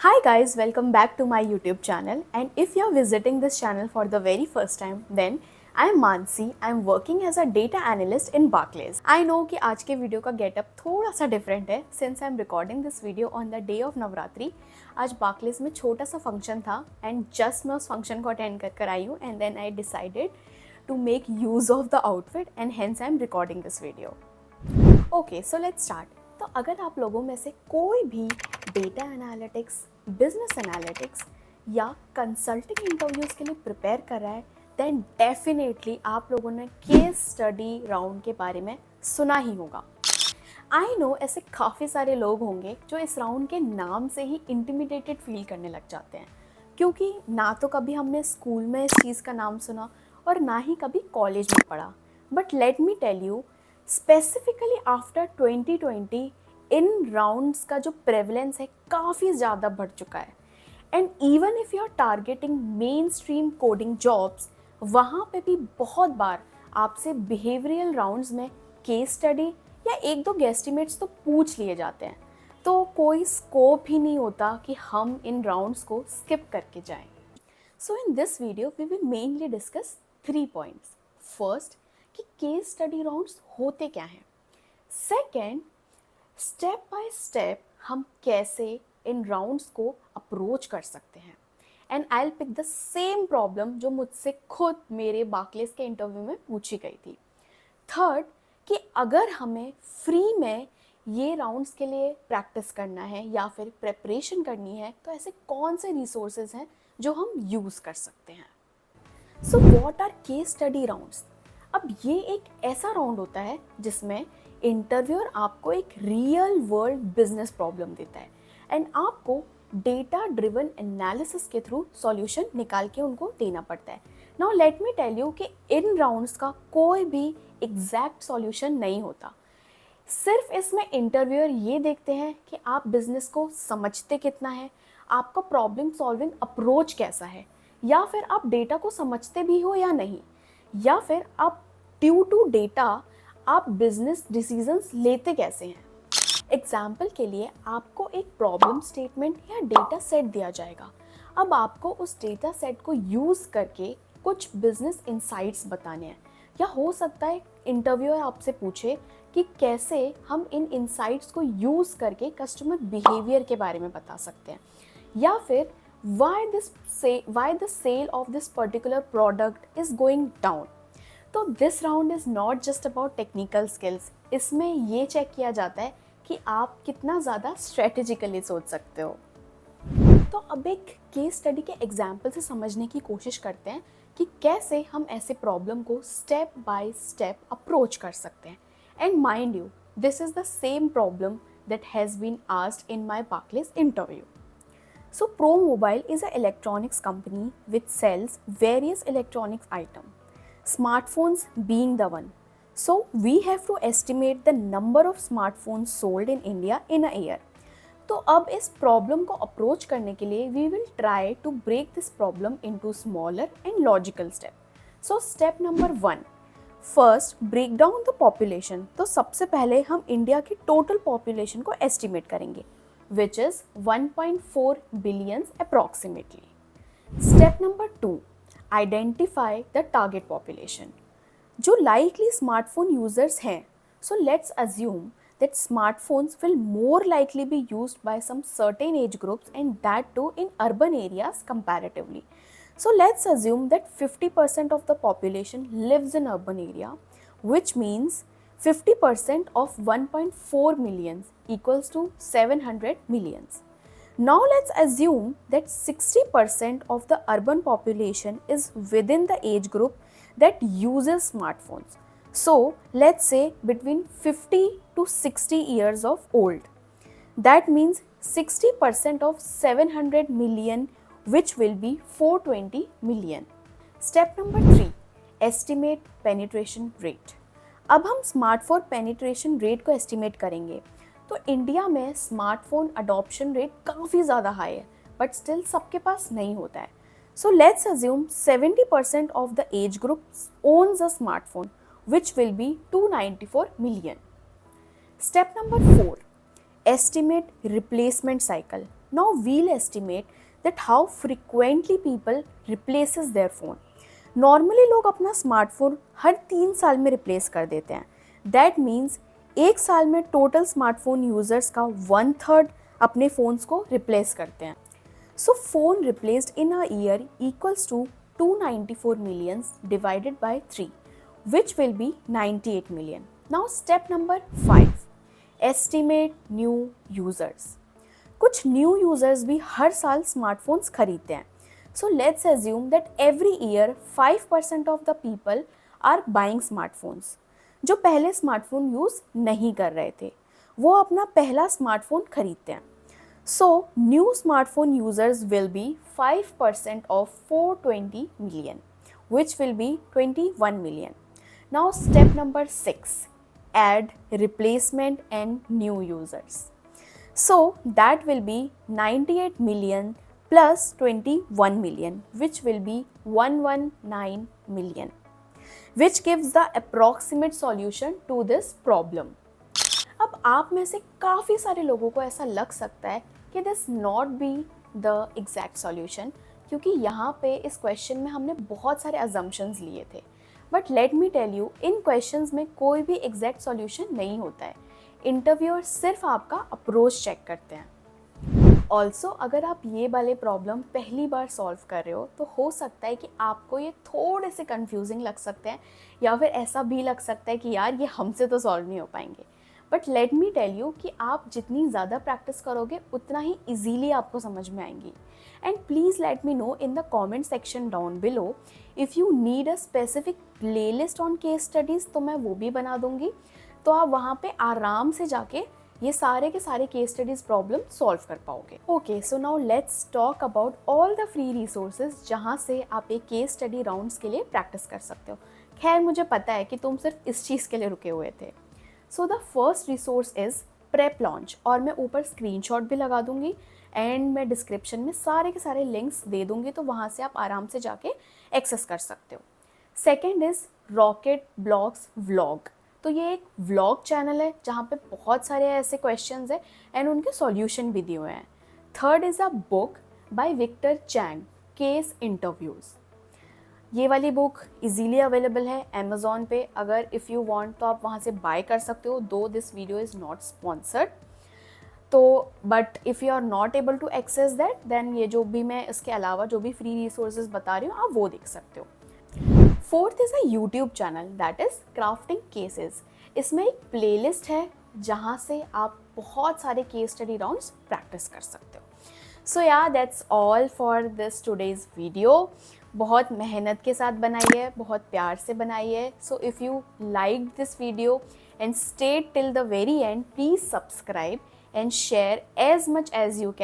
Hi guys, welcome back to my YouTube channel, and if you're visiting this channel for the very first time, then I'm Mansi. I'm working as a data analyst in Barclays. I know कि आज के video का getup थोड़ा सा different है since I'm recording this video on the day of Navratri. आज Barclays में छोटा सा फंक्शन था and just मैं उस फंक्शन को अटेंड कर आई हूँ and then I decided to make use of the outfit and hence I'm recording this video. Okay, so let's start. तो अगर आप लोगों में से कोई भी डेटा एनालिटिक्स, बिजनेस एनालिटिक्स या कंसल्टिंग इंटरव्यूज़ के लिए प्रिपेयर कर रहा है, देन डेफिनेटली आप लोगों ने केस स्टडी राउंड के बारे में सुना ही होगा। आई नो ऐसे काफ़ी सारे लोग होंगे जो इस राउंड के नाम से ही इंटिमिडेटेड फील करने लग जाते हैं, क्योंकि ना तो कभी हमने स्कूल में इस चीज़ का नाम सुना और ना ही कभी कॉलेज में पढ़ा। But let me tell you, specifically after 2020 इन राउंड्स का जो प्रेवलेंस है काफ़ी ज़्यादा बढ़ चुका है। And even if you are targeting mainstream coding jobs, वहाँ पे भी बहुत बार आपसे बिहेवियरल राउंड्स में केस स्टडी या एक दो गेस्टिमेट्स तो पूछ लिए जाते हैं, तो कोई स्कोप ही नहीं होता कि हम इन राउंड्स को स्किप करके जाएं। So in this video we will mainly discuss 3 points. First, कि केस स्टडी राउंड्स होते क्या हैं। सेकेंड, स्टेप बाय स्टेप हम कैसे इन राउंड्स को अप्रोच कर सकते हैं। And I will pick the same problem जो मुझसे खुद मेरे बार्कलेस के इंटरव्यू में पूछी गई थी। थर्ड, कि अगर हमें फ्री में ये राउंड्स के लिए प्रैक्टिस करना है या फिर प्रेपरेशन करनी है, तो ऐसे कौन से रिसोर्सेज हैं जो हम यूज़ कर सकते हैं। So what are case study rounds? अब ये एक ऐसा राउंड होता है जिसमें इंटरव्यूअर आपको एक रियल वर्ल्ड बिजनेस प्रॉब्लम देता है एंड आपको डेटा ड्रिवन एनालिसिस के थ्रू सॉल्यूशन निकाल के उनको देना पड़ता है। Now let me tell you कि इन राउंड्स का कोई भी एग्जैक्ट सॉल्यूशन नहीं होता। सिर्फ इसमें इंटरव्यूअर ये देखते हैं कि आप बिजनेस को समझते कितना है, आपका प्रॉब्लम सॉल्विंग अप्रोच कैसा है, या फिर आप डेटा को समझते भी हो या नहीं, या फिर आप ड्यू टू डेटा आप बिजनेस डिसीजंस लेते कैसे हैं। एग्जाम्पल के लिए आपको एक प्रॉब्लम स्टेटमेंट या डेटा सेट दिया जाएगा। अब आपको उस डेटा सेट को यूज़ करके कुछ बिजनेस इंसाइट्स बताने हैं, या हो सकता है इंटरव्यूअर आपसे पूछे कि कैसे हम इन इंसाइट्स को यूज़ करके कस्टमर बिहेवियर के बारे में बता सकते हैं, या फिर why the sale of this particular product is going down. तो this round is not just about technical skills. इसमें ये चेक किया जाता है कि आप कितना ज़्यादा स्ट्रेटेजिकली सोच सकते हो। तो अब एक केस स्टडी के एग्जाम्पल से समझने की कोशिश करते हैं कि कैसे हम ऐसे प्रॉब्लम को स्टेप बाय स्टेप अप्रोच कर सकते हैं। And mind you, this is the same problem that has been asked in my Barclays interview. So Pro Mobile is an electronics company which sells various electronics items, smartphones being the one. So we have to estimate the number of smartphones sold in India in a year. तो अब इस problem को approach करने के लिए we will try to break this problem into smaller and logical step. So step number 1, first break down the population. तो सबसे पहले हम इंडिया की टोटल पॉपुलेशन को एस्टिमेट करेंगे, which is 1.4 billions approximately. Step number 2, identify the target population. जो likely smartphone users हैं, so let's assume that smartphones will more likely be used by some certain age groups and that too in urban areas comparatively. So let's assume that 50% of the population lives in urban area, which means 50% of 1.4 millions equals to 700 millions. Now let's assume that 60% of the urban population is within the age group that uses smartphones. So let's say between 50 to 60 years of old. That means 60% of 700 million, which will be 420 million. Step number 3, estimate penetration rate. अब हम smartphone penetration rate को estimate करेंगे। तो India में smartphone adoption rate काफ़ी ज़्यादा high है, but still सबके पास नहीं होता है। So let's assume 70% of the age group owns a smartphone, which will be 294 million. Step number 4, estimate replacement cycle. Now we'll estimate that how frequently people replaces their phone. Normally लोग अपना smartphone हर 3 साल में replace कर देते हैं. That means एक साल में टोटल स्मार्टफोन यूजर्स का 1/3 अपने फ़ोन्स को रिप्लेस करते हैं. So phone replaced in a year equals to 294 million divided by 3, which will be 98 million. Now step number 5, estimate new users. कुछ न्यू यूजर्स भी हर साल स्मार्टफोन्स खरीदते हैं. So let's assume that every year 5% of the people are buying smartphones. जो पहले smartphone use नहीं कर रहे थे वो अपना पहला स्मार्टफोन खरीदते हैं. So new smartphone users will be 5% of 420 million, which will be 21 million. Now step number 6, add replacement and new users. So that will be 98 million plus 21 million, which will be 119 million, which gives the approximate solution to this problem. अब आप में से काफ़ी सारे लोगों को ऐसा लग सकता है कि this not be the exact solution, क्योंकि यहाँ पे इस क्वेश्चन में हमने बहुत सारे अजम्पशंस लिए थे. But let me tell you, इन क्वेश्चंस में कोई भी एग्जैक्ट सॉल्यूशन नहीं होता है. इंटरव्यूअर सिर्फ आपका अप्रोच चेक करते हैं. ऑल्सो अगर आप ये वाले प्रॉब्लम पहली बार सॉल्व कर रहे हो तो हो सकता है कि आपको ये थोड़े से कंफ्यूजिंग लग सकते हैं, या फिर ऐसा भी लग सकता है कि यार ये हमसे तो सॉल्व नहीं हो पाएंगे. But let me tell you कि आप जितनी ज़्यादा प्रैक्टिस करोगे उतना ही ईजीली आपको समझ में आएंगी. And please let me know in the comment section down below if you need a specific playlist on case studies, तो मैं वो भी बना दूंगी. तो आप वहाँ पे आराम से जाके ये सारे के सारे केस स्टडीज़ प्रॉब्लम सॉल्व कर पाओगे. Okay, so now let's talk about all the free resources जहाँ से आप एक केस स्टडी राउंड्स के लिए प्रैक्टिस कर सकते हो. खैर मुझे पता है कि तुम सिर्फ इस चीज़ के लिए रुके हुए थे. So the first resource is prep launch, और मैं ऊपर स्क्रीनशॉट भी लगा दूंगी एंड मैं डिस्क्रिप्शन में सारे के सारे लिंक्स दे दूंगी, तो वहाँ से आप आराम से जाके एक्सेस कर सकते हो. Second is rocket blogs vlog. तो ये एक व्लॉग चैनल है जहाँ पे बहुत सारे ऐसे क्वेश्चंस हैं एंड उनके सॉल्यूशन भी दिए हुए हैं. Third is a book by Victor Cheng, case interviews. ये वाली बुक इजीली अवेलेबल है अमेज़ॉन पे. अगर इफ़ यू वांट तो आप वहाँ से बाय कर सकते हो. Though this video is not sponsored, तो but if you are not able to access that then ये जो भी मैं इसके अलावा जो भी फ्री रिसोर्सेज बता रही हूँ आप वो देख सकते हो. Fourth is a YouTube channel that is crafting cases. इसमें एक प्लेलिस्ट है जहाँ से आप बहुत सारे केस स्टडी राउंड्स प्रैक्टिस कर सकते हो. सो या that's all for this today's video. बहुत मेहनत के साथ बनाई है, बहुत प्यार से बनाई है. So if you like this video and stay till the very end, please subscribe and share as much as you can.